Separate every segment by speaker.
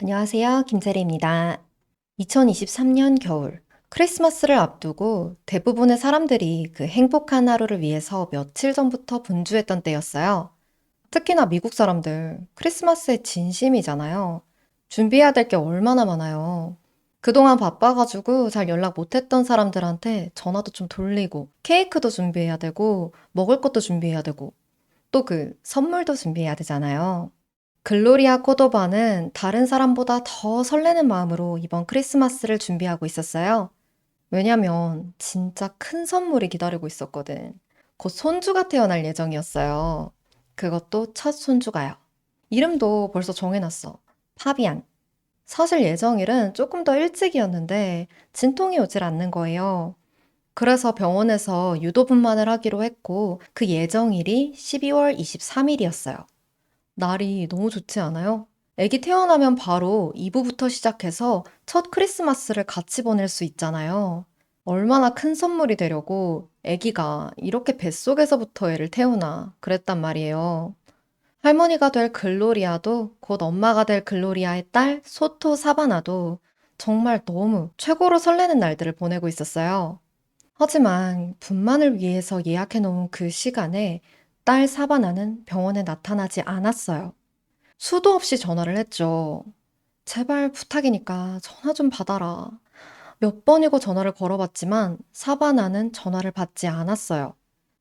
Speaker 1: 안녕하세요. 김세리입니다. 2023년 겨울, 크리스마스를 앞두고 대부분의 사람들이 그 행복한 하루를 위해서 며칠 전부터 분주했던 때였어요. 특히나 미국 사람들, 크리스마스에 진심이잖아요. 준비해야 될 게 얼마나 많아요. 그동안 바빠가지고 잘 연락 못했던 사람들한테 전화도 좀 돌리고, 케이크도 준비해야 되고, 먹을 것도 준비해야 되고, 또 그 선물도 준비해야 되잖아요. 글로리아 코도바는 다른 사람보다 더 설레는 마음으로 이번 크리스마스를 준비하고 있었어요. 왜냐면 진짜 큰 선물이 기다리고 있었거든. 곧 손주가 태어날 예정이었어요. 그것도 첫 손주가요. 이름도 벌써 정해놨어. 파비안. 사실 예정일은 조금 더 일찍이었는데 진통이 오질 않는 거예요. 그래서 병원에서 유도분만을 하기로 했고 그 예정일이 12월 23일이었어요. 날이 너무 좋지 않아요? 아기 태어나면 바로 이부부터 시작해서 첫 크리스마스를 같이 보낼 수 있잖아요. 얼마나 큰 선물이 되려고 아기가 이렇게 뱃속에서부터 애를 태우나 그랬단 말이에요. 할머니가 될 글로리아도 곧 엄마가 될 글로리아의 딸 소토 사바나도 정말 너무 최고로 설레는 날들을 보내고 있었어요. 하지만 분만을 위해서 예약해 놓은 그 시간에 딸 사바나는 병원에 나타나지 않았어요. 수도 없이 전화를 했죠. 제발 부탁이니까 전화 좀 받아라. 몇 번이고 전화를 걸어봤지만 사바나는 전화를 받지 않았어요.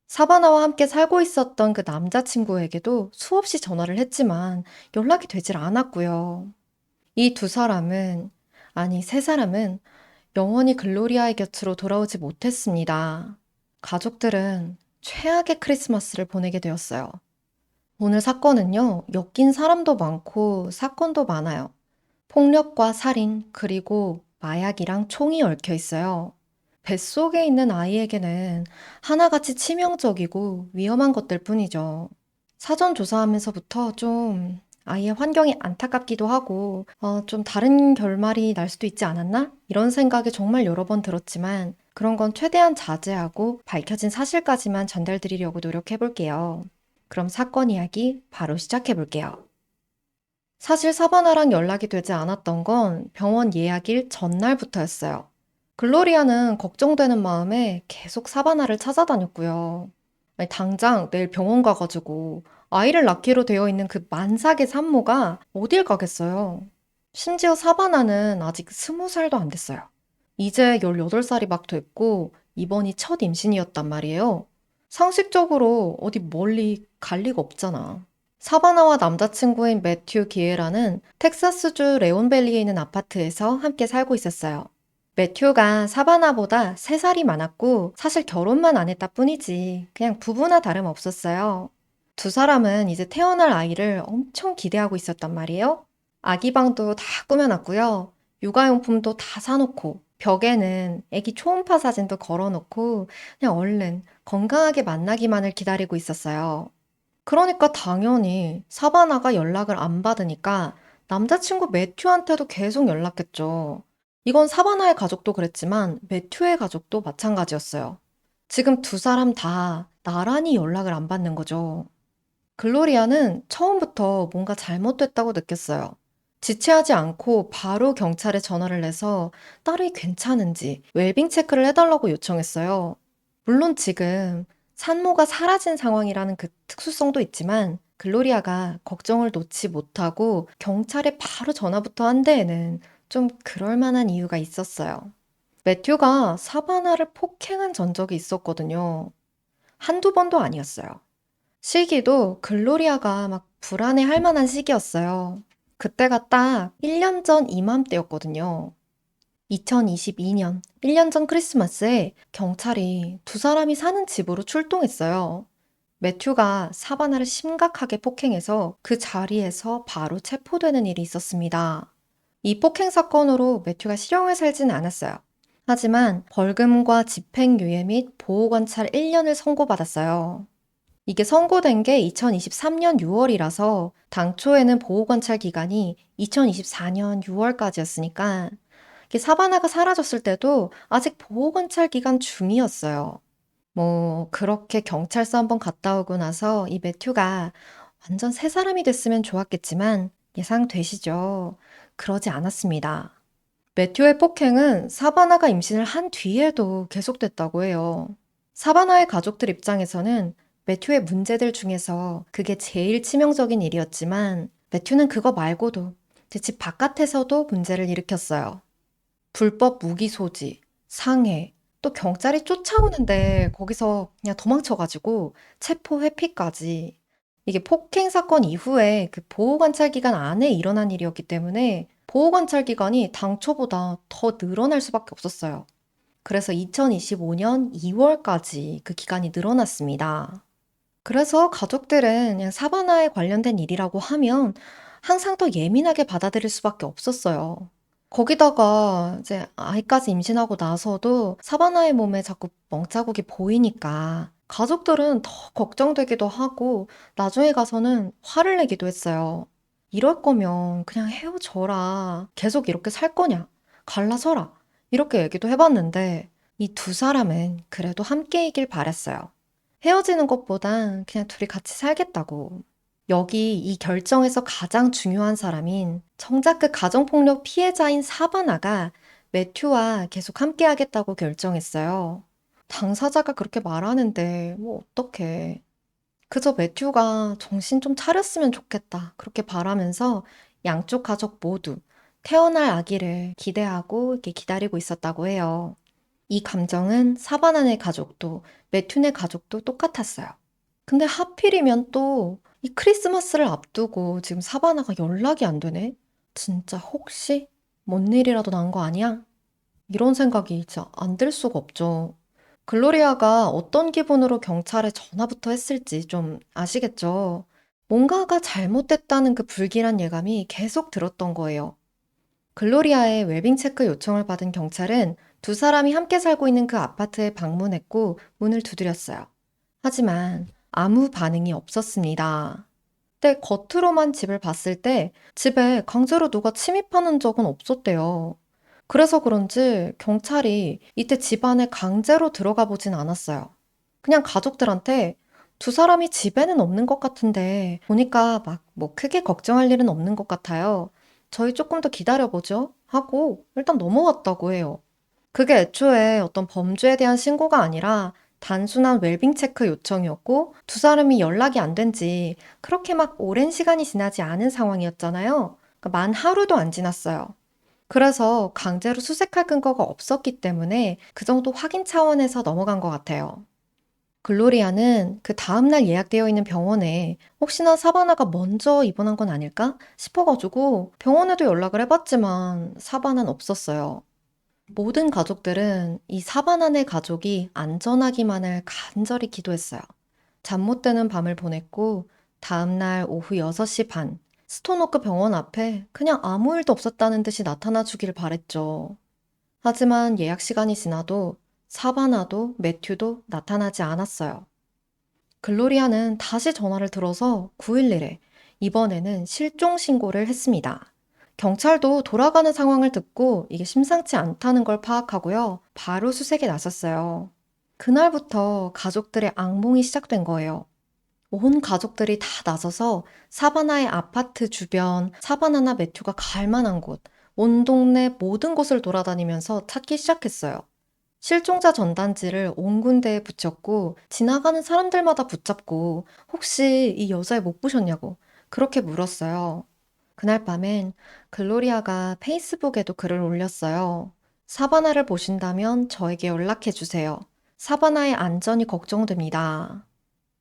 Speaker 1: 사바나와 함께 살고 있었던 그 남자친구에게도 수없이 전화를 했지만 연락이 되질 않았고요. 이 두 사람은, 아니 세 사람은 영원히 글로리아의 곁으로 돌아오지 못했습니다. 가족들은 최악의 크리스마스를 보내게 되었어요. 오늘 사건은요, 엮인 사람도 많고 사건도 많아요. 폭력과 살인, 그리고 마약이랑 총이 얽혀 있어요. 뱃속에 있는 아이에게는 하나같이 치명적이고 위험한 것들 뿐이죠. 사전 조사하면서부터 좀 아이의 환경이 안타깝기도 하고, 좀 다른 결말이 날 수도 있지 않았나? 이런 생각이 정말 여러 번 들었지만, 그런 건 최대한 자제하고 밝혀진 사실까지만 전달드리려고 노력해 볼게요. 그럼 사건 이야기 바로 시작해 볼게요. 사실 사바나랑 연락이 되지 않았던 건 병원 예약일 전날부터였어요. 글로리아는 걱정되는 마음에 계속 사바나를 찾아다녔고요. 아니, 당장 내일 병원 가가지고 아이를 낳기로 되어 있는 그 만삭의 산모가 어딜 가겠어요. 심지어 사바나는 아직 20살도 안 됐어요. 이제 18살이 막 됐고 이번이 첫 임신이었단 말이에요. 상식적으로 어디 멀리 갈 리가 없잖아. 사바나와 남자친구인 매튜 기에라는 텍사스주 레온밸리에 있는 아파트에서 함께 살고 있었어요. 매튜가 사바나보다 3살이 많았고 사실 결혼만 안 했다 뿐이지 그냥 부부나 다름없었어요. 두 사람은 이제 태어날 아이를 엄청 기대하고 있었단 말이에요. 아기 방도 다 꾸며놨고요. 육아용품도 다 사놓고 벽에는 아기 초음파 사진도 걸어놓고 그냥 얼른 건강하게 만나기만을 기다리고 있었어요. 그러니까 당연히 사바나가 연락을 안 받으니까 남자친구 매튜한테도 계속 연락했죠. 이건 사바나의 가족도 그랬지만 매튜의 가족도 마찬가지였어요. 지금 두 사람 다 나란히 연락을 안 받는 거죠. 글로리아는 처음부터 뭔가 잘못됐다고 느꼈어요. 지체하지 않고 바로 경찰에 전화를 해서 딸이 괜찮은지 웰빙 체크를 해달라고 요청했어요. 물론 지금 산모가 사라진 상황이라는 그 특수성도 있지만 글로리아가 걱정을 놓지 못하고 경찰에 바로 전화부터 한 데에는 좀 그럴 만한 이유가 있었어요. 매튜가 사바나를 폭행한 전적이 있었거든요. 한두 번도 아니었어요. 시기도 글로리아가 막 불안해할 만한 시기였어요. 그때가 딱 1년 전 이맘때였거든요. 2022년 1년 전 크리스마스에 경찰이 두 사람이 사는 집으로 출동했어요. 매튜가 사바나를 심각하게 폭행해서 그 자리에서 바로 체포되는 일이 있었습니다. 이 폭행 사건으로 매튜가 실형을 살지는 않았어요. 하지만 벌금과 집행유예 및 보호관찰 1년을 선고받았어요. 이게 선고된 게 2023년 6월이라서 당초에는 보호관찰 기간이 2024년 6월까지였으니까 이게 사바나가 사라졌을 때도 아직 보호관찰 기간 중이었어요. 뭐 그렇게 경찰서 한번 갔다 오고 나서 이 매튜가 완전 새 사람이 됐으면 좋았겠지만 예상되시죠? 그러지 않았습니다. 매튜의 폭행은 사바나가 임신을 한 뒤에도 계속됐다고 해요. 사바나의 가족들 입장에서는 매튜의 문제들 중에서 그게 제일 치명적인 일이었지만 매튜는 그거 말고도 제 집 바깥에서도 문제를 일으켰어요. 불법 무기 소지, 상해, 또 경찰이 쫓아오는데 거기서 그냥 도망쳐가지고 체포 회피까지. 이게 폭행 사건 이후에 그 보호관찰 기간 안에 일어난 일이었기 때문에 보호관찰 기간이 당초보다 더 늘어날 수밖에 없었어요. 그래서 2025년 2월까지 그 기간이 늘어났습니다. 그래서 가족들은 그냥 사바나에 관련된 일이라고 하면 항상 더 예민하게 받아들일 수밖에 없었어요. 거기다가 이제 아이까지 임신하고 나서도 사바나의 몸에 자꾸 멍자국이 보이니까 가족들은 더 걱정되기도 하고 나중에 가서는 화를 내기도 했어요. 이럴 거면 그냥 헤어져라. 계속 이렇게 살 거냐? 갈라서라. 이렇게 얘기도 해봤는데 이 두 사람은 그래도 함께이길 바랬어요. 헤어지는 것보단 그냥 둘이 같이 살겠다고. 여기 이 결정에서 가장 중요한 사람인 정작 그 가정폭력 피해자인 사바나가 매튜와 계속 함께하겠다고 결정했어요. 당사자가 그렇게 말하는데 뭐 어떡해. 그저 매튜가 정신 좀 차렸으면 좋겠다. 그렇게 바라면서 양쪽 가족 모두 태어날 아기를 기대하고 이렇게 기다리고 있었다고 해요. 이 감정은 사바나네 가족도 매튜네 가족도 똑같았어요. 근데 하필이면 또 이 크리스마스를 앞두고 지금 사바나가 연락이 안 되네? 진짜 혹시 뭔 일이라도 난 거 아니야? 이런 생각이 진짜 안 들 수가 없죠. 글로리아가 어떤 기분으로 경찰에 전화부터 했을지 좀 아시겠죠? 뭔가가 잘못됐다는 그 불길한 예감이 계속 들었던 거예요. 글로리아의 웰빙 체크 요청을 받은 경찰은 두 사람이 함께 살고 있는 그 아파트에 방문했고 문을 두드렸어요. 하지만 아무 반응이 없었습니다. 근데 겉으로만 집을 봤을 때 집에 강제로 누가 침입하는 적은 없었대요. 그래서 그런지 경찰이 이때 집 안에 강제로 들어가 보진 않았어요. 그냥 가족들한테 두 사람이 집에는 없는 것 같은데 보니까 막 뭐 크게 걱정할 일은 없는 것 같아요. 저희 조금 더 기다려보죠 하고 일단 넘어갔다고 해요. 그게 애초에 어떤 범죄에 대한 신고가 아니라 단순한 웰빙 체크 요청이었고 두 사람이 연락이 안 된 지 그렇게 막 오랜 시간이 지나지 않은 상황이었잖아요. 그러니까 만 하루도 안 지났어요. 그래서 강제로 수색할 근거가 없었기 때문에 그 정도 확인 차원에서 넘어간 것 같아요. 글로리아는 그 다음날 예약되어 있는 병원에 혹시나 사바나가 먼저 입원한 건 아닐까 싶어가지고 병원에도 연락을 해봤지만 사바나는 없었어요. 모든 가족들은 이 사바나네 가족이 안전하기만을 간절히 기도했어요. 잠 못 드는 밤을 보냈고 다음날 오후 6시 반 스톤오크 병원 앞에 그냥 아무 일도 없었다는 듯이 나타나 주길 바랬죠. 하지만 예약 시간이 지나도 사바나도 매튜도 나타나지 않았어요. 글로리아는 다시 전화를 들어서 911에 이번에는 실종 신고를 했습니다. 경찰도 돌아가는 상황을 듣고 이게 심상치 않다는 걸 파악하고요. 바로 수색에 나섰어요. 그날부터 가족들의 악몽이 시작된 거예요. 온 가족들이 다 나서서 사바나의 아파트 주변, 사바나나 매튜가 갈 만한 곳, 온 동네 모든 곳을 돌아다니면서 찾기 시작했어요. 실종자 전단지를 온 군데에 붙였고 지나가는 사람들마다 붙잡고 혹시 이 여자애 못 보셨냐고 그렇게 물었어요. 그날 밤엔 글로리아가 페이스북에도 글을 올렸어요. 사바나를 보신다면 저에게 연락해 주세요. 사바나의 안전이 걱정됩니다.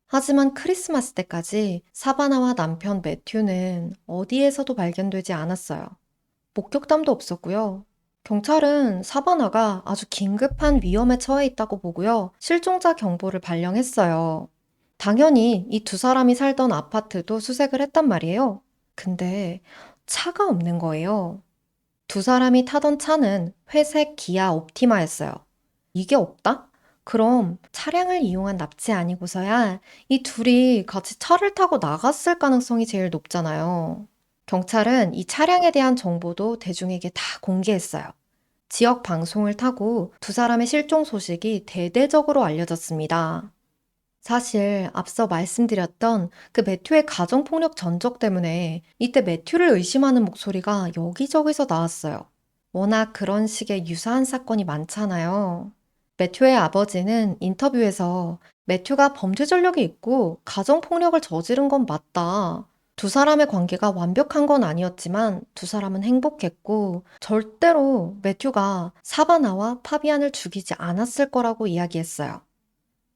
Speaker 1: 하지만 크리스마스 때까지 사바나와 남편 매튜는 어디에서도 발견되지 않았어요. 목격담도 없었고요. 경찰은 사바나가 아주 긴급한 위험에 처해 있다고 보고요. 실종자 경보를 발령했어요. 당연히 이 두 사람이 살던 아파트도 수색을 했단 말이에요. 근데 차가 없는 거예요. 두 사람이 타던 차는 회색 기아 옵티마였어요. 이게 없다? 그럼 차량을 이용한 납치 아니고서야 이 둘이 같이 차를 타고 나갔을 가능성이 제일 높잖아요. 경찰은 이 차량에 대한 정보도 대중에게 다 공개했어요. 지역 방송을 타고 두 사람의 실종 소식이 대대적으로 알려졌습니다. 사실 앞서 말씀드렸던 그 매튜의 가정폭력 전적 때문에 이때 매튜를 의심하는 목소리가 여기저기서 나왔어요. 워낙 그런 식의 유사한 사건이 많잖아요. 매튜의 아버지는 인터뷰에서 매튜가 범죄 전력이 있고 가정폭력을 저지른 건 맞다. 두 사람의 관계가 완벽한 건 아니었지만 두 사람은 행복했고 절대로 매튜가 사바나와 파비안을 죽이지 않았을 거라고 이야기했어요.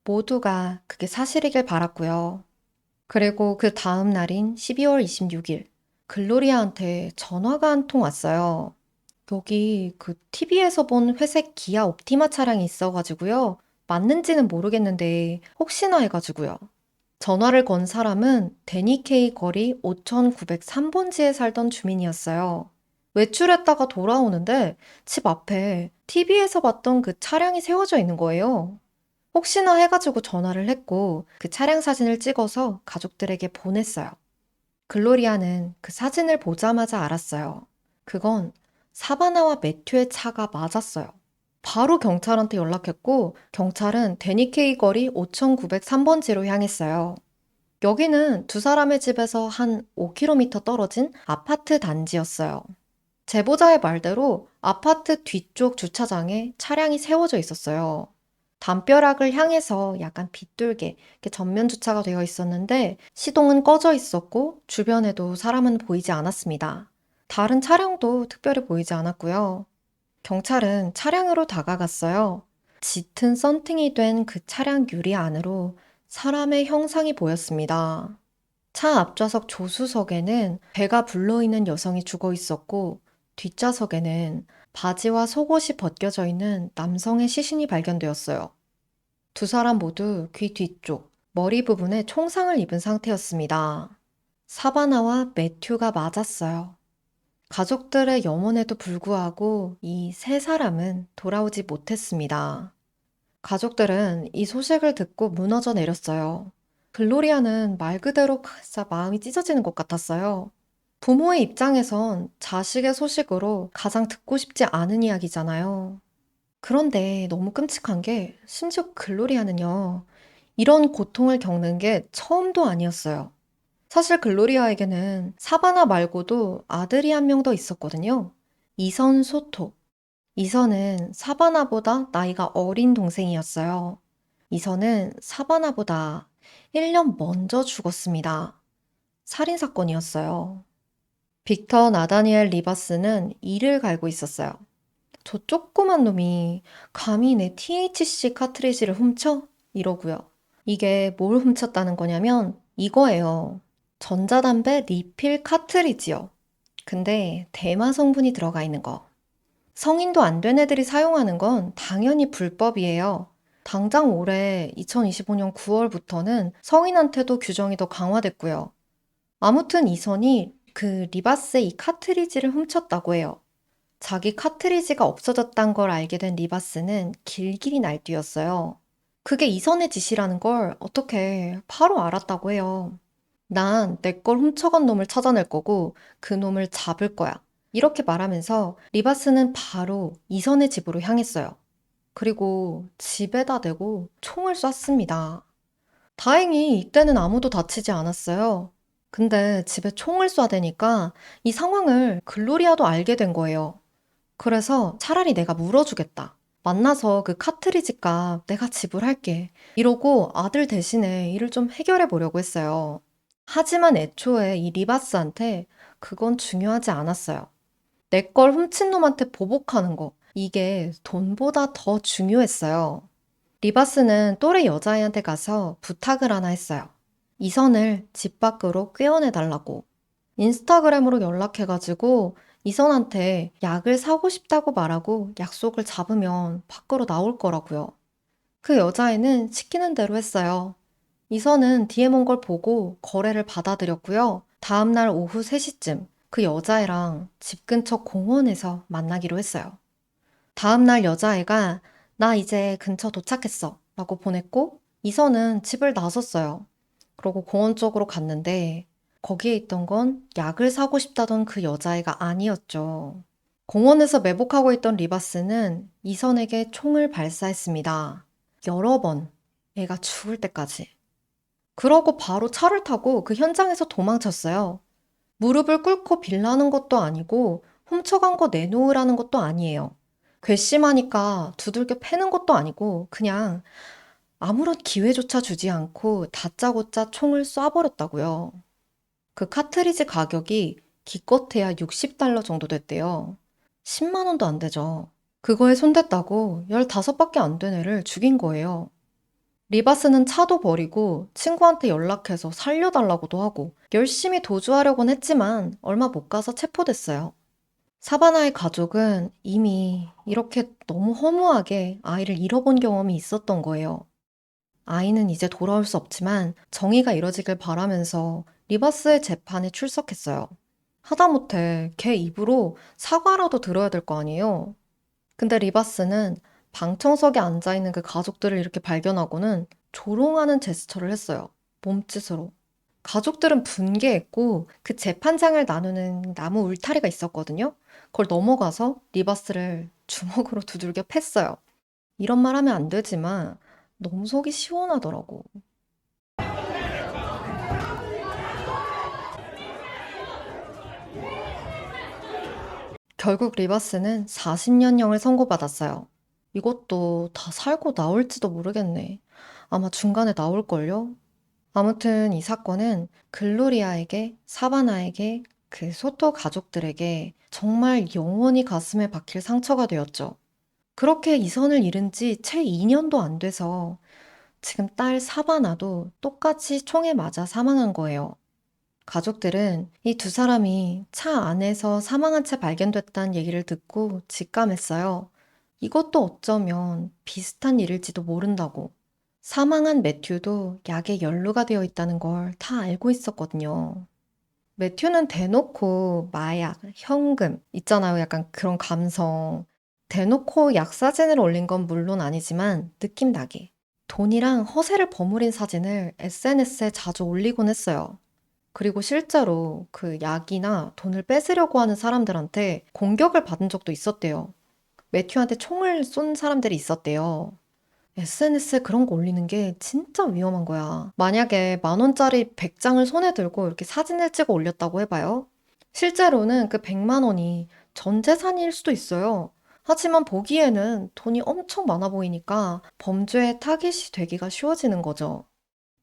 Speaker 1: 모두가 그게 사실이길 바랐고요. 그리고 그 다음 날인 12월 26일, 글로리아한테 전화가 한 통 왔어요. 여기 그 TV에서 본 회색 기아 옵티마 차량이 있어가지고요. 맞는지는 모르겠는데 혹시나 해가지고요. 전화를 건 사람은 데니케이 거리 5903번지에 살던 주민이었어요. 외출했다가 돌아오는데 집 앞에 TV에서 봤던 그 차량이 세워져 있는 거예요. 혹시나 해가지고 전화를 했고 그 차량 사진을 찍어서 가족들에게 보냈어요. 글로리아는 그 사진을 보자마자 알았어요. 그건 사바나와 매튜의 차가 맞았어요. 바로 경찰한테 연락했고 경찰은 데니케이 거리 5903번지로 향했어요. 여기는 두 사람의 집에서 한 5km 떨어진 아파트 단지였어요. 제보자의 말대로 아파트 뒤쪽 주차장에 차량이 세워져 있었어요. 담벼락을 향해서 약간 빗돌게 이렇게 전면 주차가 되어 있었는데 시동은 꺼져 있었고 주변에도 사람은 보이지 않았습니다. 다른 차량도 특별히 보이지 않았고요. 경찰은 차량으로 다가갔어요. 짙은 썬팅이 된 그 차량 유리 안으로 사람의 형상이 보였습니다. 차 앞좌석 조수석에는 배가 불러있는 여성이 죽어 있었고 뒷좌석에는 바지와 속옷이 벗겨져 있는 남성의 시신이 발견되었어요. 두 사람 모두 귀 뒤쪽, 머리 부분에 총상을 입은 상태였습니다. 사바나와 매튜가 맞았어요. 가족들의 염원에도 불구하고 이 세 사람은 돌아오지 못했습니다. 가족들은 이 소식을 듣고 무너져 내렸어요. 글로리아는 말 그대로 진짜 마음이 찢어지는 것 같았어요. 부모의 입장에선 자식의 소식으로 가장 듣고 싶지 않은 이야기잖아요. 그런데 너무 끔찍한 게 심지어 글로리아는요, 이런 고통을 겪는 게 처음도 아니었어요. 사실 글로리아에게는 사바나 말고도 아들이 한 명 더 있었거든요. 이선 소토. 이선은 사바나보다 나이가 어린 동생이었어요. 이선은 사바나보다 1년 먼저 죽었습니다. 살인사건이었어요. 빅터 나다니엘 리바스는 이를 갈고 있었어요. 저 조그만 놈이 감히 내 THC 카트리지를 훔쳐? 이러고요. 이게 뭘 훔쳤다는 거냐면 이거예요. 전자담배 리필 카트리지요. 근데 대마 성분이 들어가 있는 거. 성인도 안 된 애들이 사용하는 건 당연히 불법이에요. 당장 올해 2025년 9월부터는 성인한테도 규정이 더 강화됐고요. 아무튼 이선이 그 리바스의 이 카트리지를 훔쳤다고 해요. 자기 카트리지가 없어졌단 걸 알게 된 리바스는 길길이 날뛰었어요. 그게 이선의 짓이라는 걸 어떻게 바로 알았다고 해요. 난 내 걸 훔쳐간 놈을 찾아낼 거고 그 놈을 잡을 거야. 이렇게 말하면서 리바스는 바로 이선의 집으로 향했어요. 그리고 집에다 대고 총을 쐈습니다. 다행히 이때는 아무도 다치지 않았어요. 근데 집에 총을 쏴대니까 이 상황을 글로리아도 알게 된 거예요. 그래서 차라리 내가 물어주겠다. 만나서 그 카트리지 값 내가 지불할게. 이러고 아들 대신에 일을 좀 해결해 보려고 했어요. 하지만 애초에 이 리바스한테 그건 중요하지 않았어요. 내 걸 훔친 놈한테 보복하는 거. 이게 돈보다 더 중요했어요. 리바스는 또래 여자애한테 가서 부탁을 하나 했어요. 이선을 집 밖으로 꿰어내달라고. 인스타그램으로 연락해가지고 이선한테 약을 사고 싶다고 말하고 약속을 잡으면 밖으로 나올 거라고요. 그 여자애는 시키는 대로 했어요. 이선은 DM 온 걸 보고 거래를 받아들였고요. 다음날 오후 3시쯤 그 여자애랑 집 근처 공원에서 만나기로 했어요. 다음날 여자애가 나 이제 근처 도착했어 라고 보냈고 이선은 집을 나섰어요. 그러고 공원 쪽으로 갔는데 거기에 있던 건 약을 사고 싶다던 그 여자애가 아니었죠. 공원에서 매복하고 있던 리바스는 이선에게 총을 발사했습니다. 여러 번, 애가 죽을 때까지. 그러고 바로 차를 타고 그 현장에서 도망쳤어요. 무릎을 꿇고 빌라는 것도 아니고 훔쳐간 거 내놓으라는 것도 아니에요. 괘씸하니까 두들겨 패는 것도 아니고 그냥 아무런 기회조차 주지 않고 다짜고짜 총을 쏴버렸다고요. 그 카트리지 가격이 기껏해야 $60 정도 됐대요. 10만 원도 안 되죠. 그거에 손댔다고 15밖에 안 된 애를 죽인 거예요. 리바스는 차도 버리고 친구한테 연락해서 살려달라고도 하고 열심히 도주하려곤 했지만 얼마 못 가서 체포됐어요. 사바나의 가족은 이미 이렇게 너무 허무하게 아이를 잃어본 경험이 있었던 거예요. 아이는 이제 돌아올 수 없지만 정의가 이뤄지길 바라면서 리바스의 재판에 출석했어요. 하다못해 걔 입으로 사과라도 들어야 될 거 아니에요. 근데 리바스는 방청석에 앉아있는 그 가족들을 이렇게 발견하고는 조롱하는 제스처를 했어요. 몸짓으로. 가족들은 분개했고 그 재판장을 나누는 나무 울타리가 있었거든요. 그걸 넘어가서 리바스를 주먹으로 두들겨 팼어요. 이런 말 하면 안 되지만 너무 속이 시원하더라고. 결국 리바스는 40년형을 선고받았어요. 이것도 다 살고 나올지도 모르겠네. 아마 중간에 나올걸요? 아무튼 이 사건은 글로리아에게, 사바나에게, 그 소토 가족들에게 정말 영원히 가슴에 박힐 상처가 되었죠. 그렇게 이선을 잃은 지 채 2년도 안 돼서 지금 딸 사바나도 똑같이 총에 맞아 사망한 거예요. 가족들은 이 두 사람이 차 안에서 사망한 채 발견됐다는 얘기를 듣고 직감했어요. 이것도 어쩌면 비슷한 일일지도 모른다고. 사망한 매튜도 약에 연루가 되어 있다는 걸 다 알고 있었거든요. 매튜는 대놓고 마약, 현금, 있잖아요. 약간 그런 감성. 대놓고 약 사진을 올린 건 물론 아니지만 느낌 나게. 돈이랑 허세를 버무린 사진을 SNS에 자주 올리곤 했어요. 그리고 실제로 그 약이나 돈을 뺏으려고 하는 사람들한테 공격을 받은 적도 있었대요. 매튜한테 총을 쏜 사람들이 있었대요. SNS에 그런 거 올리는 게 진짜 위험한 거야. 만약에 10,000원짜리 100장을 손에 들고 이렇게 사진을 찍어 올렸다고 해봐요. 실제로는 그 100만 원이 전 재산일 수도 있어요. 하지만 보기에는 돈이 엄청 많아 보이니까 범죄의 타깃이 되기가 쉬워지는 거죠.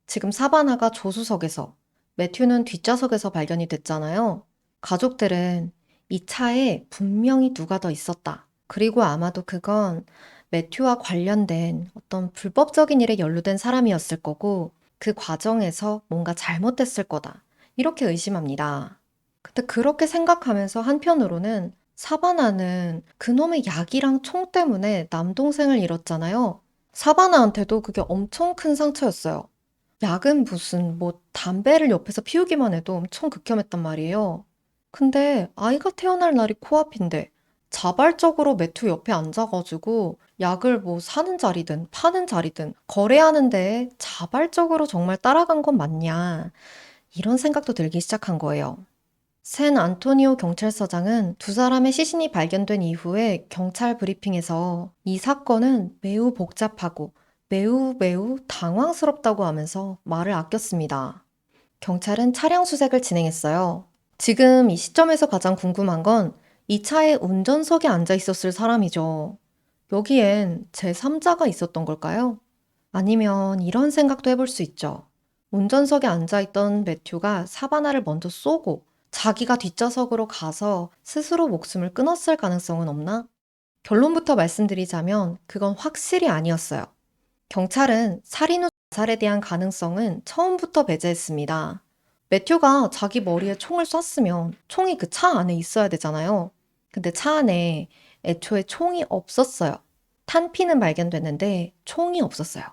Speaker 1: 지금 사바나가 조수석에서, 매튜는 뒷좌석에서 발견이 됐잖아요. 가족들은 이 차에 분명히 누가 더 있었다. 그리고 아마도 그건 매튜와 관련된 어떤 불법적인 일에 연루된 사람이었을 거고 그 과정에서 뭔가 잘못됐을 거다. 이렇게 의심합니다. 근데 그렇게 생각하면서 한편으로는 사바나는 그놈의 약이랑 총 때문에 남동생을 잃었잖아요. 사바나한테도 그게 엄청 큰 상처였어요. 약은 무슨 뭐 담배를 옆에서 피우기만 해도 엄청 극혐했단 말이에요. 근데 아이가 태어날 날이 코앞인데 자발적으로 매튜 옆에 앉아가지고 약을 뭐 사는 자리든 파는 자리든 거래하는 데에 자발적으로 정말 따라간 건 맞냐 이런 생각도 들기 시작한 거예요. 샌 안토니오 경찰서장은 두 사람의 시신이 발견된 이후에 경찰 브리핑에서 이 사건은 매우 복잡하고 매우 매우 당황스럽다고 하면서 말을 아꼈습니다. 경찰은 차량 수색을 진행했어요. 지금 이 시점에서 가장 궁금한 건 이 차의 운전석에 앉아 있었을 사람이죠. 여기엔 제3자가 있었던 걸까요? 아니면 이런 생각도 해볼 수 있죠. 운전석에 앉아있던 매튜가 사바나를 먼저 쏘고 자기가 뒷좌석으로 가서 스스로 목숨을 끊었을 가능성은 없나? 결론부터 말씀드리자면 그건 확실히 아니었어요. 경찰은 살인 후 자살에 대한 가능성은 처음부터 배제했습니다. 매튜가 자기 머리에 총을 쐈으면 총이 그 차 안에 있어야 되잖아요. 근데 차 안에 애초에 총이 없었어요. 탄피는 발견됐는데 총이 없었어요.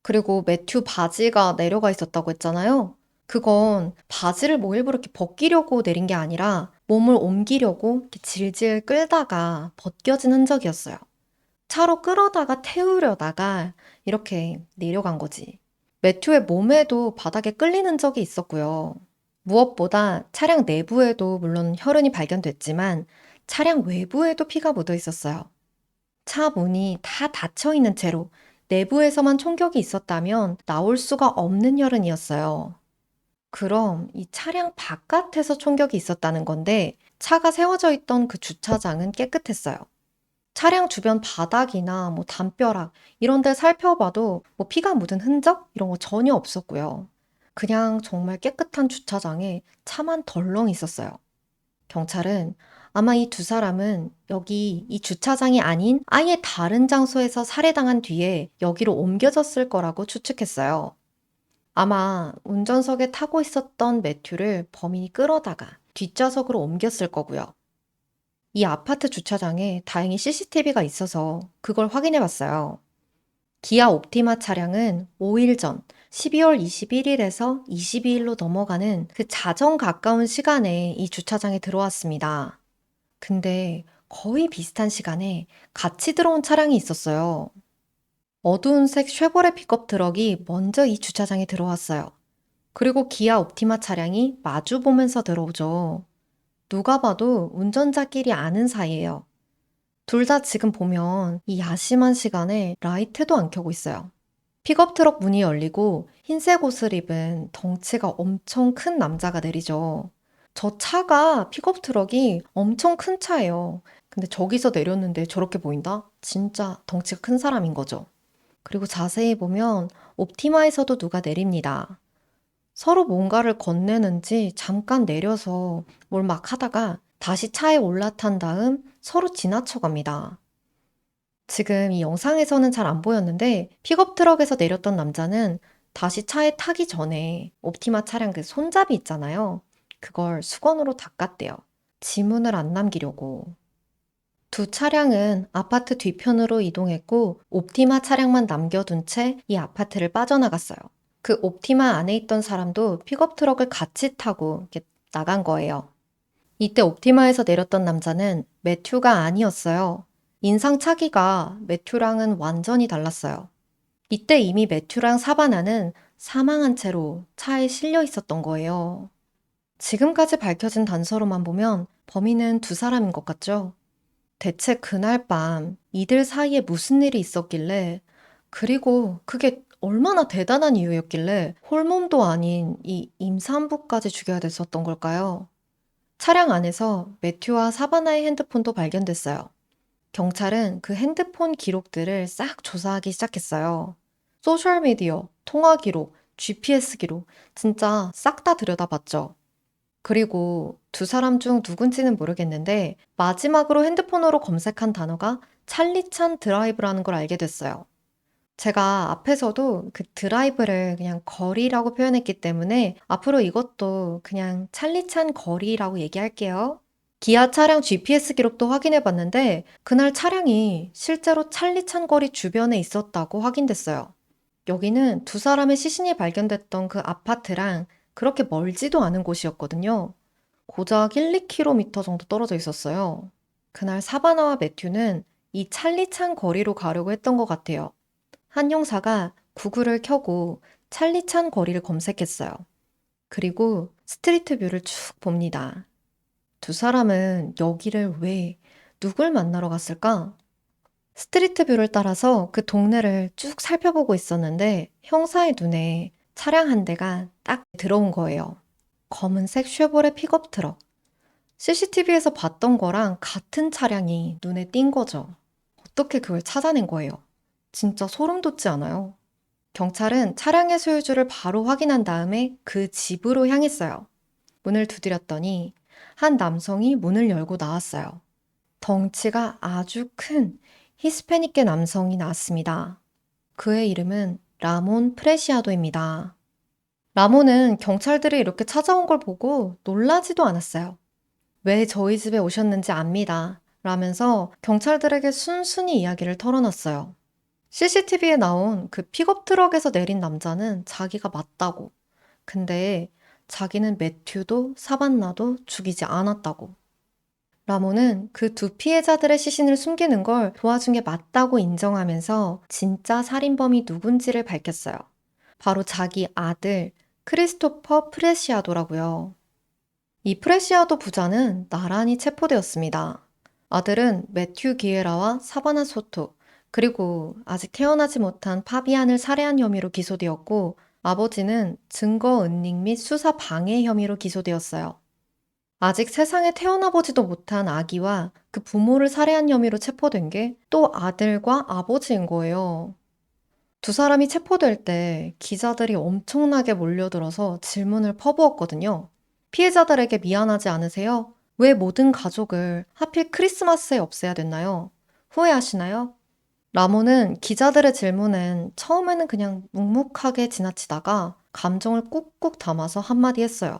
Speaker 1: 그리고 매튜 바지가 내려가 있었다고 했잖아요. 그건 바지를 뭐 일부러 이렇게 벗기려고 내린 게 아니라 몸을 옮기려고 이렇게 질질 끌다가 벗겨진 흔적이었어요. 차로 끌어다가 태우려다가 이렇게 내려간 거지. 매튜의 몸에도 바닥에 끌리는 흔적이 있었고요. 무엇보다 차량 내부에도 물론 혈흔이 발견됐지만 차량 외부에도 피가 묻어 있었어요. 차 문이 다 닫혀 있는 채로 내부에서만 총격이 있었다면 나올 수가 없는 혈흔이었어요. 그럼 이 차량 바깥에서 총격이 있었다는 건데 차가 세워져 있던 그 주차장은 깨끗했어요. 차량 주변 바닥이나 뭐 담벼락 이런 데 살펴봐도 뭐 피가 묻은 흔적 이런 거 전혀 없었고요. 그냥 정말 깨끗한 주차장에 차만 덜렁 있었어요. 경찰은 아마 이 두 사람은 여기 이 주차장이 아닌 아예 다른 장소에서 살해당한 뒤에 여기로 옮겨졌을 거라고 추측했어요. 아마 운전석에 타고 있었던 매튜를 범인이 끌어다가 뒷좌석으로 옮겼을 거고요. 이 아파트 주차장에 다행히 CCTV가 있어서 그걸 확인해 봤어요. 기아 옵티마 차량은 5일 전 12월 21일에서 22일로 넘어가는 그 자정 가까운 시간에 이 주차장에 들어왔습니다. 근데 거의 비슷한 시간에 같이 들어온 차량이 있었어요. 어두운 색 쉐보레 픽업 트럭이 먼저 이 주차장에 들어왔어요. 그리고 기아 옵티마 차량이 마주 보면서 들어오죠. 누가 봐도 운전자끼리 아는 사이예요. 둘 다 지금 보면 이 야심한 시간에 라이트도 안 켜고 있어요. 픽업 트럭 문이 열리고 흰색 옷을 입은 덩치가 엄청 큰 남자가 내리죠. 저 차가 픽업 트럭이 엄청 큰 차예요. 근데 저기서 내렸는데 저렇게 보인다? 진짜 덩치가 큰 사람인 거죠. 그리고 자세히 보면 옵티마에서도 누가 내립니다. 서로 뭔가를 건네는지 잠깐 내려서 뭘 막 하다가 다시 차에 올라탄 다음 서로 지나쳐 갑니다. 지금 이 영상에서는 잘 안 보였는데 픽업 트럭에서 내렸던 남자는 다시 차에 타기 전에 옵티마 차량 그 손잡이 있잖아요. 그걸 수건으로 닦았대요. 지문을 안 남기려고. 두 차량은 아파트 뒤편으로 이동했고 옵티마 차량만 남겨둔 채 이 아파트를 빠져나갔어요. 그 옵티마 안에 있던 사람도 픽업 트럭을 같이 타고 이렇게 나간 거예요. 이때 옵티마에서 내렸던 남자는 매튜가 아니었어요. 인상 차기가 매튜랑은 완전히 달랐어요. 이때 이미 매튜랑 사바나는 사망한 채로 차에 실려 있었던 거예요. 지금까지 밝혀진 단서로만 보면 범인은 두 사람인 것 같죠? 대체 그날 밤 이들 사이에 무슨 일이 있었길래, 그리고 그게 얼마나 대단한 이유였길래 홀몸도 아닌 이 임산부까지 죽여야 됐었던 걸까요? 차량 안에서 매튜와 사바나의 핸드폰도 발견됐어요. 경찰은 그 핸드폰 기록들을 싹 조사하기 시작했어요. 소셜미디어, 통화 기록, GPS 기록, 진짜 싹 다 들여다봤죠. 그리고 두 사람 중 누군지는 모르겠는데 마지막으로 핸드폰으로 검색한 단어가 찰리찬 드라이브라는 걸 알게 됐어요. 제가 앞에서도 그 드라이브를 그냥 거리라고 표현했기 때문에 앞으로 이것도 그냥 찰리찬 거리라고 얘기할게요. 기아 차량 GPS 기록도 확인해 봤는데 그날 차량이 실제로 찰리찬 거리 주변에 있었다고 확인됐어요. 여기는 두 사람의 시신이 발견됐던 그 아파트랑 그렇게 멀지도 않은 곳이었거든요. 고작 1, 2km 정도 떨어져 있었어요. 그날 사바나와 매튜는 이 찰리찬 거리로 가려고 했던 것 같아요. 한 용사가 구글을 켜고 찰리찬 거리를 검색했어요. 그리고 스트리트 뷰를 쭉 봅니다. 두 사람은 여기를 왜, 누굴 만나러 갔을까? 스트리트 뷰를 따라서 그 동네를 쭉 살펴보고 있었는데 형사의 눈에 차량 한 대가 딱 들어온 거예요. 검은색 쉐보레 픽업 트럭. CCTV에서 봤던 거랑 같은 차량이 눈에 띈 거죠. 어떻게 그걸 찾아낸 거예요? 진짜 소름 돋지 않아요? 경찰은 차량의 소유주를 바로 확인한 다음에 그 집으로 향했어요. 문을 두드렸더니 한 남성이 문을 열고 나왔어요. 덩치가 아주 큰 히스패닉계 남성이 나왔습니다. 그의 이름은 라몬 프레시아도입니다. 라몬은 경찰들이 이렇게 찾아온 걸 보고 놀라지도 않았어요. 왜 저희 집에 오셨는지 압니다. 라면서 경찰들에게 순순히 이야기를 털어놨어요. CCTV에 나온 그 픽업 트럭에서 내린 남자는 자기가 맞다고. 근데 자기는 매튜도 사반나도 죽이지 않았다고. 라몬은 그 두 피해자들의 시신을 숨기는 걸 도와준 게 맞다고 인정하면서 진짜 살인범이 누군지를 밝혔어요. 바로 자기 아들 크리스토퍼 프레시아도라고요. 이 프레시아도 부자는 나란히 체포되었습니다. 아들은 매튜 기에라와 사바나 소토, 그리고 아직 태어나지 못한 파비안을 살해한 혐의로 기소되었고, 아버지는 증거 은닉 및 수사 방해 혐의로 기소되었어요. 아직 세상에 태어나 보지도 못한 아기와 그 부모를 살해한 혐의로 체포된 게 또 아들과 아버지인 거예요. 두 사람이 체포될 때 기자들이 엄청나게 몰려들어서 질문을 퍼부었거든요. 피해자들에게 미안하지 않으세요? 왜 모든 가족을 하필 크리스마스에 없애야 됐나요? 후회하시나요? 라몬은 기자들의 질문엔 처음에는 그냥 묵묵하게 지나치다가 감정을 꾹꾹 담아서 한마디 했어요.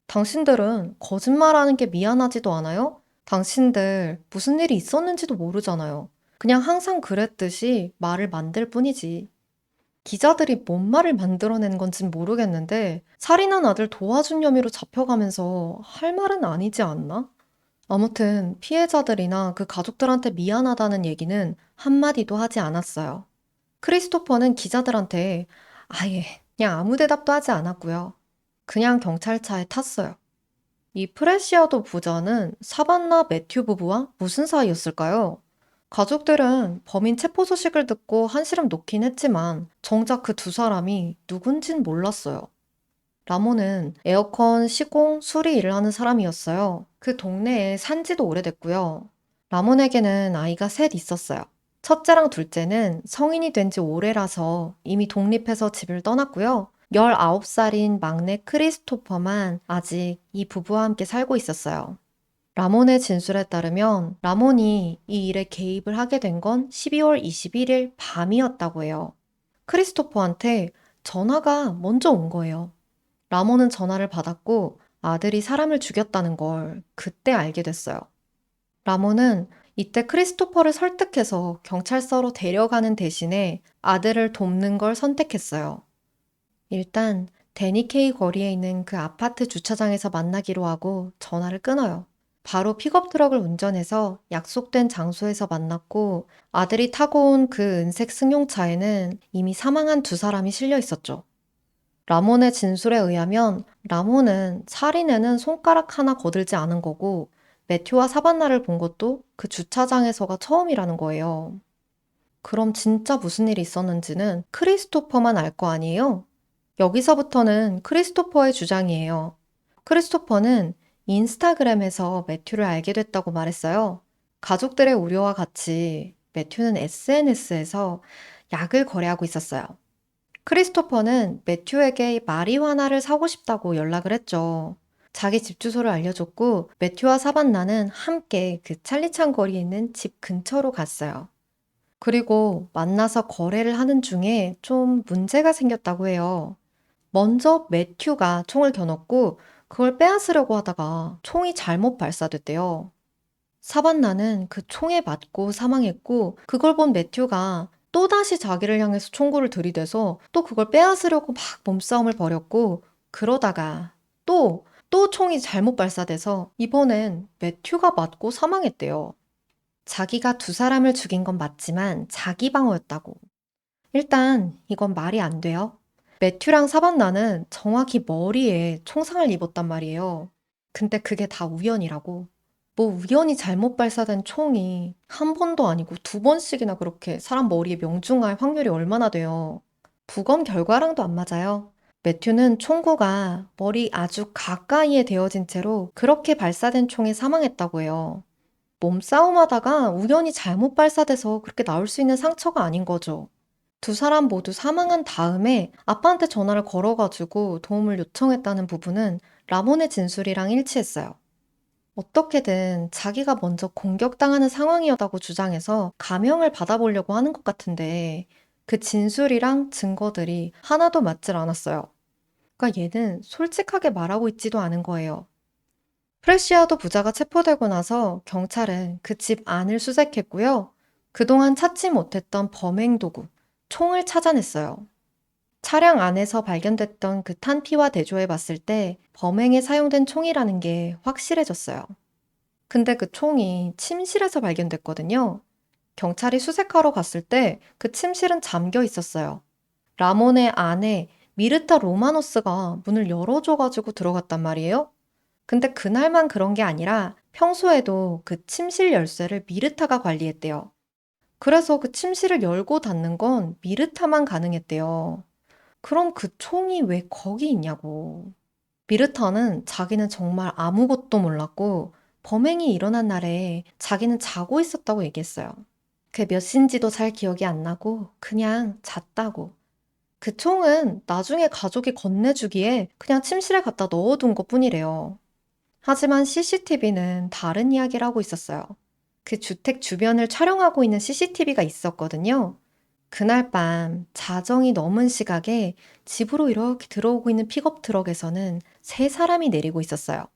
Speaker 1: 당신들은 거짓말하는 게 미안하지도 않아요? 당신들 무슨 일이 있었는지도 모르잖아요. 그냥 항상 그랬듯이 말을 만들 뿐이지. 기자들이 뭔 말을 만들어낸 건진 모르겠는데 살인한 아들 도와준 혐의로 잡혀가면서 할 말은 아니지 않나? 아무튼 피해자들이나 그 가족들한테 미안하다는 얘기는 한마디도 하지 않았어요. 크리스토퍼는 기자들한테 아예 그냥 아무 대답도 하지 않았고요. 그냥 경찰차에 탔어요. 이 프레시아도 부자는 사반나 매튜 부부와 무슨 사이였을까요? 가족들은 범인 체포 소식을 듣고 한시름 놓긴 했지만 정작 그 두 사람이 누군진 몰랐어요. 라몬은 에어컨 시공 수리 일을 하는 사람이었어요. 그 동네에 산 지도 오래됐고요. 라몬에게는 아이가 셋 있었어요. 첫째랑 둘째는 성인이 된 지 오래라서 이미 독립해서 집을 떠났고요. 19살인 막내 크리스토퍼만 아직 이 부부와 함께 살고 있었어요. 라몬의 진술에 따르면 라몬이 이 일에 개입을 하게 된 건 12월 21일 밤이었다고 해요. 크리스토퍼한테 전화가 먼저 온 거예요. 라몬은 전화를 받았고 아들이 사람을 죽였다는 걸 그때 알게 됐어요. 라몬은 이때 크리스토퍼를 설득해서 경찰서로 데려가는 대신에 아들을 돕는 걸 선택했어요. 일단 데니케이 거리에 있는 그 아파트 주차장에서 만나기로 하고 전화를 끊어요. 바로 픽업 트럭을 운전해서 약속된 장소에서 만났고 아들이 타고 온 그 은색 승용차에는 이미 사망한 두 사람이 실려 있었죠. 라몬의 진술에 의하면 라몬은 살인에는 손가락 하나 거들지 않은 거고 매튜와 사반나를 본 것도 그 주차장에서가 처음이라는 거예요. 그럼 진짜 무슨 일이 있었는지는 크리스토퍼만 알 거 아니에요? 여기서부터는 크리스토퍼의 주장이에요. 크리스토퍼는 인스타그램에서 매튜를 알게 됐다고 말했어요. 가족들의 우려와 같이 매튜는 SNS에서 약을 거래하고 있었어요. 크리스토퍼는 매튜에게 마리화나를 사고 싶다고 연락을 했죠. 자기 집 주소를 알려줬고 매튜와 사반나는 함께 그 찰리찬 거리에 있는 집 근처로 갔어요. 그리고 만나서 거래를 하는 중에 좀 문제가 생겼다고 해요. 먼저 매튜가 총을 겨눴고 그걸 빼앗으려고 하다가 총이 잘못 발사됐대요. 사반나는 그 총에 맞고 사망했고 그걸 본 매튜가 또다시 자기를 향해서 총구를 들이대서 또 그걸 빼앗으려고 막 몸싸움을 벌였고 그러다가 또 총이 잘못 발사돼서 이번엔 매튜가 맞고 사망했대요. 자기가 두 사람을 죽인 건 맞지만 자기 방어였다고. 일단 이건 말이 안 돼요. 매튜랑 사반나는 정확히 머리에 총상을 입었단 말이에요. 근데 그게 다 우연이라고. 뭐 우연히 잘못 발사된 총이 한 번도 아니고 두 번씩이나 그렇게 사람 머리에 명중할 확률이 얼마나 돼요. 부검 결과랑도 안 맞아요. 매튜는 총구가 머리 아주 가까이에 대어진 채로 그렇게 발사된 총에 사망했다고 해요. 몸싸움하다가 우연히 잘못 발사돼서 그렇게 나올 수 있는 상처가 아닌 거죠. 두 사람 모두 사망한 다음에 아빠한테 전화를 걸어가지고 도움을 요청했다는 부분은 라몬의 진술이랑 일치했어요. 어떻게든 자기가 먼저 공격당하는 상황이었다고 주장해서 감형을 받아보려고 하는 것 같은데 그 진술이랑 증거들이 하나도 맞질 않았어요. 그러니까 얘는 솔직하게 말하고 있지도 않은 거예요. 프레시아도 부자가 체포되고 나서 경찰은 그 집 안을 수색했고요. 그동안 찾지 못했던 범행 도구, 총을 찾아냈어요. 차량 안에서 발견됐던 그 탄피와 대조해 봤을 때 범행에 사용된 총이라는 게 확실해졌어요. 근데 그 총이 침실에서 발견됐거든요. 경찰이 수색하러 갔을 때 그 침실은 잠겨 있었어요. 라몬의 아내 미르타 로마노스가 문을 열어줘가지고 들어갔단 말이에요. 근데 그날만 그런 게 아니라 평소에도 그 침실 열쇠를 미르타가 관리했대요. 그래서 그 침실을 열고 닫는 건 미르타만 가능했대요. 그럼 그 총이 왜 거기 있냐고. 미르타는 자기는 정말 아무것도 몰랐고 범행이 일어난 날에 자기는 자고 있었다고 얘기했어요. 그 몇 시인지도 잘 기억이 안 나고 그냥 잤다고. 그 총은 나중에 가족이 건네주기에 그냥 침실에 갖다 넣어둔 것뿐이래요. 하지만 CCTV는 다른 이야기를 하고 있었어요. 그 주택 주변을 촬영하고 있는 CCTV가 있었거든요. 그날 밤 자정이 넘은 시각에 집으로 이렇게 들어오고 있는 픽업 트럭에서는 세 사람이 내리고 있었어요.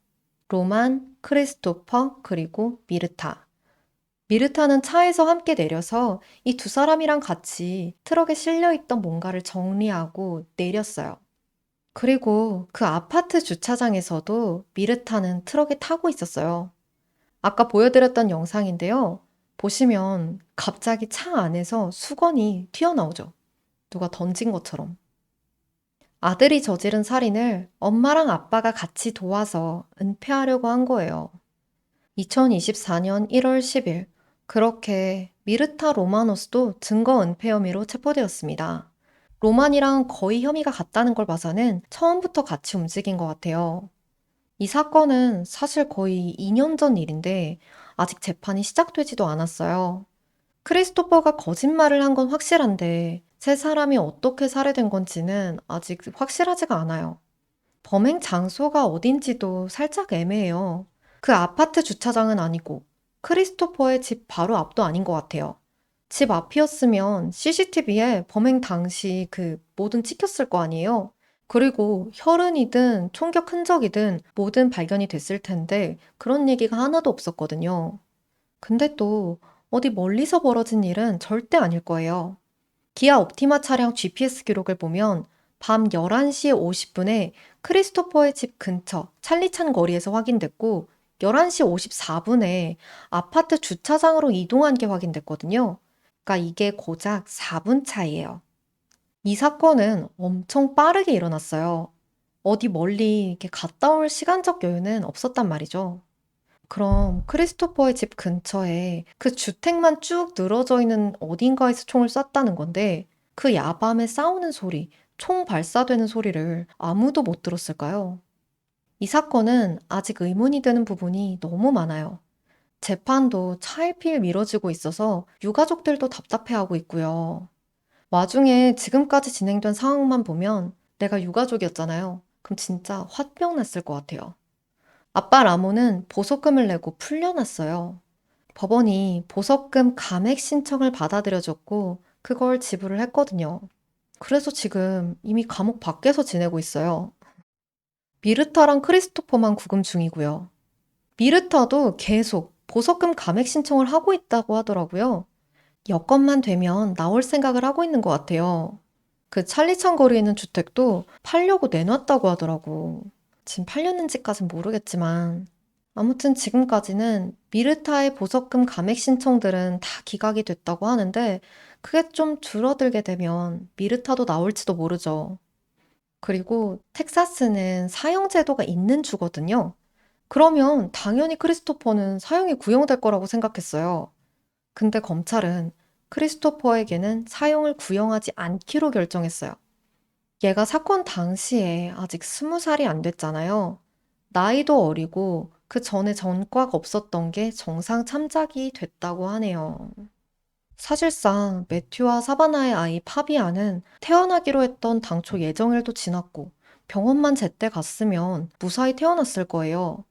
Speaker 1: 로만, 크리스토퍼, 그리고 미르타. 미르타는 차에서 함께 내려서 이 두 사람이랑 같이 트럭에 실려있던 뭔가를 정리하고 내렸어요. 그리고 그 아파트 주차장에서도 미르타는 트럭에 타고 있었어요. 아까 보여드렸던 영상인데요. 보시면 갑자기 차 안에서 수건이 튀어나오죠. 누가 던진 것처럼. 아들이 저지른 살인을 엄마랑 아빠가 같이 도와서 은폐하려고 한 거예요. 2024년 1월 10일, 그렇게 미르타 로마노스도 증거 은폐 혐의로 체포되었습니다. 로만이랑 거의 혐의가 같다는 걸 봐서는 처음부터 같이 움직인 것 같아요. 이 사건은 사실 거의 2년 전 일인데 아직 재판이 시작되지도 않았어요. 크리스토퍼가 거짓말을 한 건 확실한데 세 사람이 어떻게 살해된 건지는 아직 확실하지가 않아요. 범행 장소가 어딘지도 살짝 애매해요. 그 아파트 주차장은 아니고 크리스토퍼의 집 바로 앞도 아닌 것 같아요. 집 앞이었으면 CCTV에 범행 당시 그 뭐든 찍혔을 거 아니에요. 그리고 혈흔이든 총격 흔적이든 뭐든 발견이 됐을 텐데 그런 얘기가 하나도 없었거든요. 근데 또 어디 멀리서 벌어진 일은 절대 아닐 거예요. 기아 옵티마 차량 GPS 기록을 보면 밤 11시 50분에 크리스토퍼의 집 근처 찰리찬 거리에서 확인됐고 11시 54분에 아파트 주차장으로 이동한 게 확인됐거든요. 그러니까 이게 고작 4분 차이예요. 이 사건은 엄청 빠르게 일어났어요. 어디 멀리 이렇게 갔다 올 시간적 여유는 없었단 말이죠. 그럼 크리스토퍼의 집 근처에 그 주택만 쭉 늘어져 있는 어딘가에서 총을 쐈다는 건데 그 야밤에 싸우는 소리, 총 발사되는 소리를 아무도 못 들었을까요? 이 사건은 아직 의문이 되는 부분이 너무 많아요. 재판도 차일피일 미뤄지고 있어서 유가족들도 답답해하고 있고요. 와중에 지금까지 진행된 상황만 보면 내가 유가족이었잖아요. 그럼 진짜 화병 났을 것 같아요. 아빠 라모는 보석금을 내고 풀려났어요. 법원이 보석금 감액 신청을 받아들여줬고 그걸 지불을 했거든요. 그래서 지금 이미 감옥 밖에서 지내고 있어요. 미르타랑 크리스토퍼만 구금 중이고요. 미르타도 계속 보석금 감액 신청을 하고 있다고 하더라고요. 여건만 되면 나올 생각을 하고 있는 것 같아요. 그 찰리찬 거리에 있는 주택도 팔려고 내놨다고 하더라고. 지금 팔렸는지까진 모르겠지만 아무튼 지금까지는 미르타의 보석금 감액 신청들은 다 기각이 됐다고 하는데 그게 좀 줄어들게 되면 미르타도 나올지도 모르죠. 그리고 텍사스는 사형 제도가 있는 주거든요. 그러면 당연히 크리스토퍼는 사형이 구형될 거라고 생각했어요. 근데 검찰은 크리스토퍼에게는 사형을 구형하지 않기로 결정했어요. 얘가 사건 당시에 아직 20살이 안 됐잖아요. 나이도 어리고 그 전에 전과가 없었던 게 정상 참작이 됐다고 하네요. 사실상 매튜와 사바나의 아이 파비아는 태어나기로 했던 당초 예정일도 지났고 병원만 제때 갔으면 무사히 태어났을 거예요.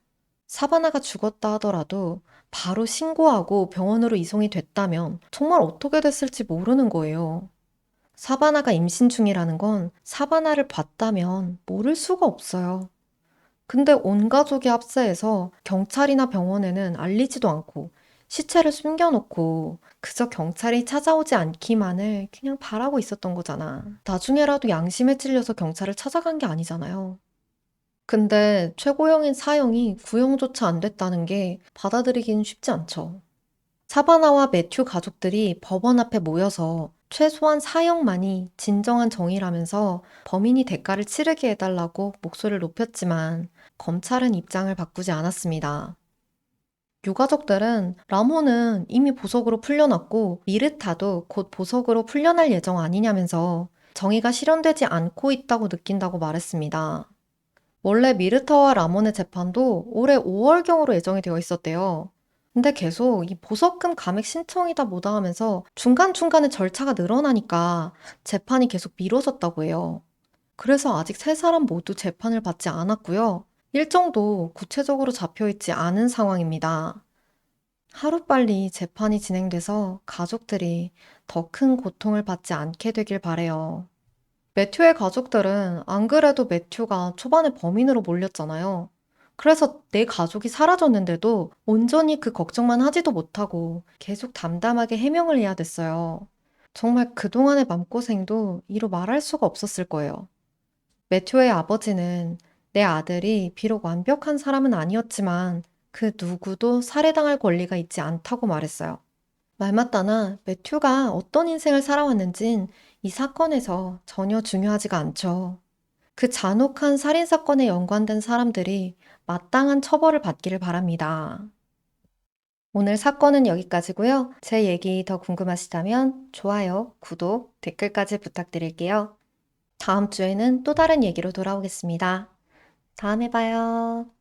Speaker 1: 사바나가 죽었다 하더라도 바로 신고하고 병원으로 이송이 됐다면 정말 어떻게 됐을지 모르는 거예요. 사바나가 임신 중이라는 건 사바나를 봤다면 모를 수가 없어요. 근데 온 가족이 합세해서 경찰이나 병원에는 알리지도 않고 시체를 숨겨놓고 그저 경찰이 찾아오지 않기만을 그냥 바라고 있었던 거잖아. 나중에라도 양심에 찔려서 경찰을 찾아간 게 아니잖아요. 근데 최고형인 사형이 구형조차 안 됐다는 게 받아들이기는 쉽지 않죠. 사바나와 매튜 가족들이 법원 앞에 모여서 최소한 사형만이 진정한 정의라면서 범인이 대가를 치르게 해달라고 목소리를 높였지만 검찰은 입장을 바꾸지 않았습니다. 유가족들은 라몬은 이미 보석으로 풀려났고 미르타도 곧 보석으로 풀려날 예정 아니냐면서 정의가 실현되지 않고 있다고 느낀다고 말했습니다. 원래 미르타와 라몬의 재판도 올해 5월경으로 예정이 되어 있었대요. 근데 계속 이 보석금 감액 신청이다 뭐다 하면서 중간중간에 절차가 늘어나니까 재판이 계속 미뤄졌다고 해요. 그래서 아직 세 사람 모두 재판을 받지 않았고요. 일정도 구체적으로 잡혀 있지 않은 상황입니다. 하루빨리 재판이 진행돼서 가족들이 더 큰 고통을 받지 않게 되길 바래요. 매튜의 가족들은 안 그래도 매튜가 초반에 범인으로 몰렸잖아요. 그래서 내 가족이 사라졌는데도 온전히 그 걱정만 하지도 못하고 계속 담담하게 해명을 해야 됐어요. 정말 그동안의 맘고생도 이루 말할 수가 없었을 거예요. 매튜의 아버지는 내 아들이 비록 완벽한 사람은 아니었지만 그 누구도 살해당할 권리가 있지 않다고 말했어요. 말 맞다나 매튜가 어떤 인생을 살아왔는진 이 사건에서 전혀 중요하지가 않죠. 그 잔혹한 살인사건에 연관된 사람들이 마땅한 처벌을 받기를 바랍니다. 오늘 사건은 여기까지고요. 제 얘기 더 궁금하시다면 좋아요, 구독, 댓글까지 부탁드릴게요. 다음 주에는 또 다른 얘기로 돌아오겠습니다. 다음에 봐요.